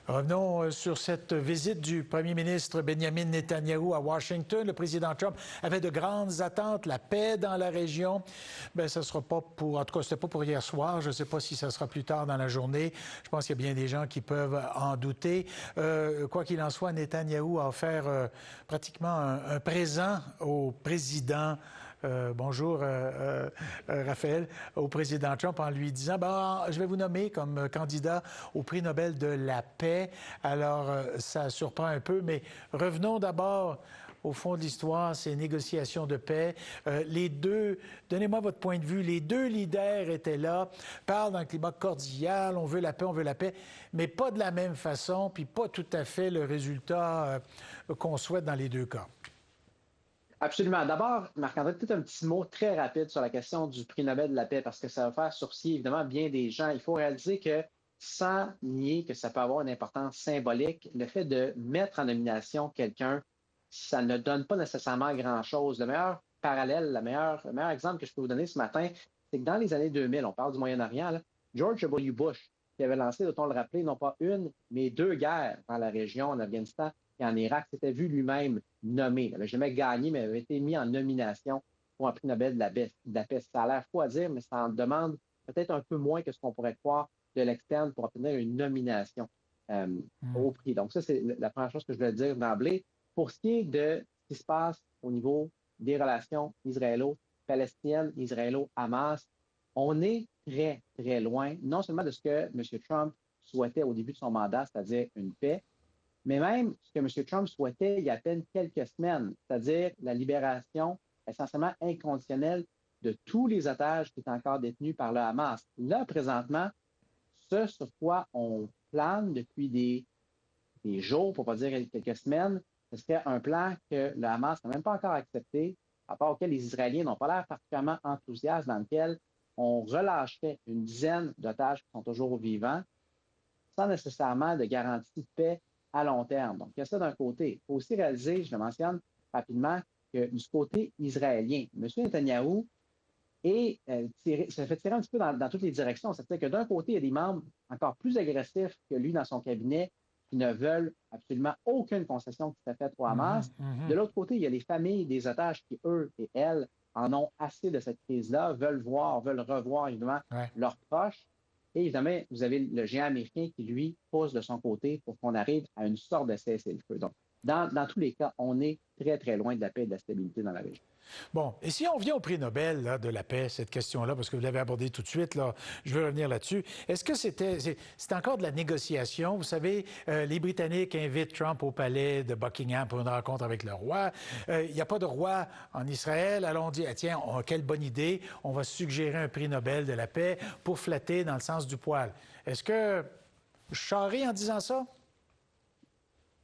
Revenons sur cette visite du premier ministre Benjamin Netanyahou à Washington. Le président Trump avait de grandes attentes, la paix dans la région. Bien, ça sera pas pour, en tout cas, c'était pas pour hier soir. Je ne sais pas si ça sera plus tard dans la journée. Je pense qu'il y a bien des gens qui peuvent en douter. Quoi qu'il en soit, Netanyahou a offert pratiquement un présent au président. Bonjour, Raphaël, au président Trump en lui disant je vais vous nommer comme candidat au prix Nobel de la paix. Alors, ça surprend un peu, mais revenons d'abord au fond de l'histoire, ces négociations de paix. Donnez-moi votre point de vue. Les deux leaders étaient là, parlent d'un climat cordial, on veut la paix, mais pas de la même façon, puis pas tout à fait le résultat qu'on souhaite dans les deux cas. Absolument. D'abord, Marc-André, peut-être un petit mot très rapide sur la question du prix Nobel de la paix, parce que ça va faire sourciller évidemment bien des gens. Il faut réaliser que, sans nier que ça peut avoir une importance symbolique, le fait de mettre en nomination quelqu'un, ça ne donne pas nécessairement grand-chose. Le meilleur parallèle, le meilleur exemple que je peux vous donner ce matin, c'est que dans les années 2000, on parle du Moyen-Orient, là, George W. Bush, qui avait lancé, doit-on le rappeler, non pas une, mais deux guerres dans la région, en Afghanistan et en Irak, s'était vu lui-même nommé. Il n'avait jamais gagné, mais avait été mis en nomination pour un prix Nobel de la paix. Ça a l'air fou à dire, mais ça en demande peut-être un peu moins que ce qu'on pourrait croire de l'externe pour obtenir une nomination au prix. Donc ça, c'est la première chose que je voulais dire d'emblée. Pour ce qui est de ce qui se passe au niveau des relations israélo-palestiniennes, israélo-Hamas, on est très, très loin, non seulement de ce que M. Trump souhaitait au début de son mandat, c'est-à-dire une paix, mais même ce que M. Trump souhaitait il y a à peine quelques semaines, c'est-à-dire la libération essentiellement inconditionnelle de tous les otages qui étaient encore détenus par le Hamas. Là, présentement, ce sur quoi on plane depuis des jours, pour ne pas dire quelques semaines, ce serait un plan que le Hamas n'a même pas encore accepté, à part auquel les Israéliens n'ont pas l'air particulièrement enthousiastes, dans lequel on relâcherait une dizaine d'otages qui sont toujours vivants, sans nécessairement de garantie de paix à long terme. Donc, il y a ça d'un côté. Il faut aussi réaliser, je le mentionne rapidement, que du côté israélien, M. Netanyahou se fait tirer un petit peu dans toutes les directions. C'est-à-dire que d'un côté, il y a des membres encore plus agressifs que lui dans son cabinet qui ne veulent absolument aucune concession qui soit faite au Hamas. De l'autre côté, il y a les familles des otages qui, eux et elles, en ont assez de cette crise-là, veulent revoir, évidemment, leurs proches. Et évidemment, vous avez le géant américain qui, lui, pousse de son côté pour qu'on arrive à une sorte de cessez-le-feu. Donc, dans tous les cas, on est très, très loin de la paix et de la stabilité dans la région. Bon, et si on vient au prix Nobel là, de la paix, cette question-là, parce que vous l'avez abordé tout de suite, là, je veux revenir là-dessus. Est-ce que c'est encore de la négociation? Vous savez, les Britanniques invitent Trump au palais de Buckingham pour une rencontre avec le roi. Il n'y a pas de roi en Israël. Alors on dit, tiens, quelle bonne idée, on va suggérer un prix Nobel de la paix pour flatter dans le sens du poil. Est-ce que je charrie en disant ça?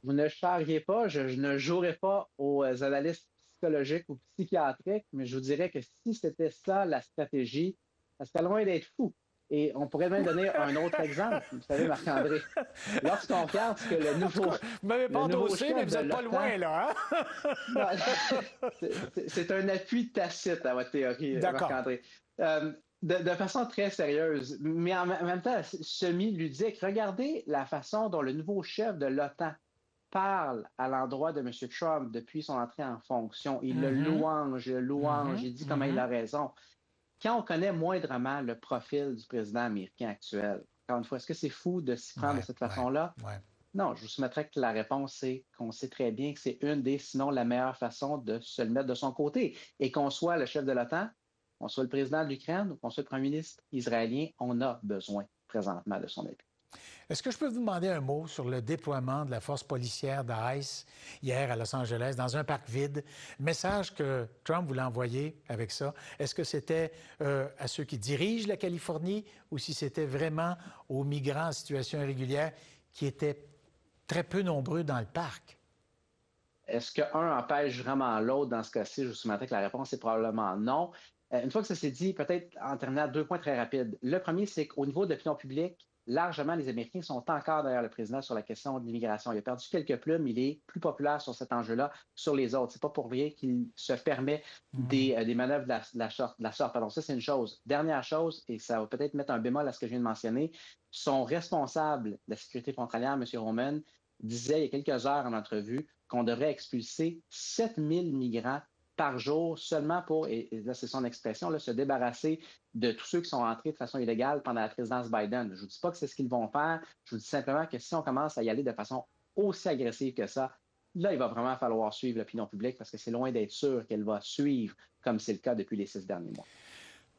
Vous ne charriez pas, je ne jouerai pas aux analystes psychologiques ou psychiatriques, mais je vous dirais que si c'était ça la stratégie, ça serait loin d'être fou. Et on pourrait même donner un autre exemple, vous savez, Marc-André. Lorsqu'on regarde ce que le nouveau. Vous m'avez pas endossé, mais vous n'êtes pas loin, là, hein? C'est un appui tacite à votre théorie, Marc-André. De façon très sérieuse, mais en même temps semi-ludique. Regardez la façon dont le nouveau chef de l'OTAN parle à l'endroit de M. Trump depuis son entrée en fonction. Il le louange, il dit comment il a raison. Quand on connaît moindrement le profil du président américain actuel, encore une fois, est-ce que c'est fou de s'y prendre de cette façon-là? Non, je vous soumettrais que la réponse, c'est qu'on sait très bien que c'est une des, sinon la meilleure façon de se le mettre de son côté. Et qu'on soit le chef de l'OTAN, qu'on soit le président de l'Ukraine ou qu'on soit le premier ministre israélien, on a besoin présentement de son appui. Est-ce que je peux vous demander un mot sur le déploiement de la force policière d'ICE hier à Los Angeles, dans un parc vide? Message que Trump voulait envoyer avec ça. Est-ce que c'était à ceux qui dirigent la Californie ou si c'était vraiment aux migrants en situation irrégulière qui étaient très peu nombreux dans le parc? Est-ce qu'un empêche vraiment l'autre dans ce cas-ci? Je vous soumettrais que la réponse est probablement non. Une fois que ça s'est dit, peut-être en terminant 2 points très rapides. Le premier, c'est qu'au niveau de l'opinion publique, largement, les Américains sont encore derrière le président sur la question de l'immigration. Il a perdu quelques plumes, il est plus populaire sur cet enjeu-là sur les autres. C'est pas pour rien qu'il se permet des manœuvres de la sorte. Pardon, ça, c'est une chose. Dernière chose, et ça va peut-être mettre un bémol à ce que je viens de mentionner, son responsable de la sécurité frontalière, M. Roman, disait il y a quelques heures en entrevue qu'on devrait expulser 7000 migrants par jour seulement pour, et là c'est son expression, là, se débarrasser de tous ceux qui sont entrés de façon illégale pendant la présidence Biden. Je ne vous dis pas que c'est ce qu'ils vont faire, je vous dis simplement que si on commence à y aller de façon aussi agressive que ça, là, il va vraiment falloir suivre l'opinion publique parce que c'est loin d'être sûr qu'elle va suivre comme c'est le cas depuis les 6 derniers mois.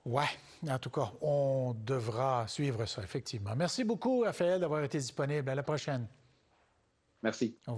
Oui, en tout cas, on devra suivre ça, effectivement. Merci beaucoup, Raphaël, d'avoir été disponible. À la prochaine. Merci. Au revoir.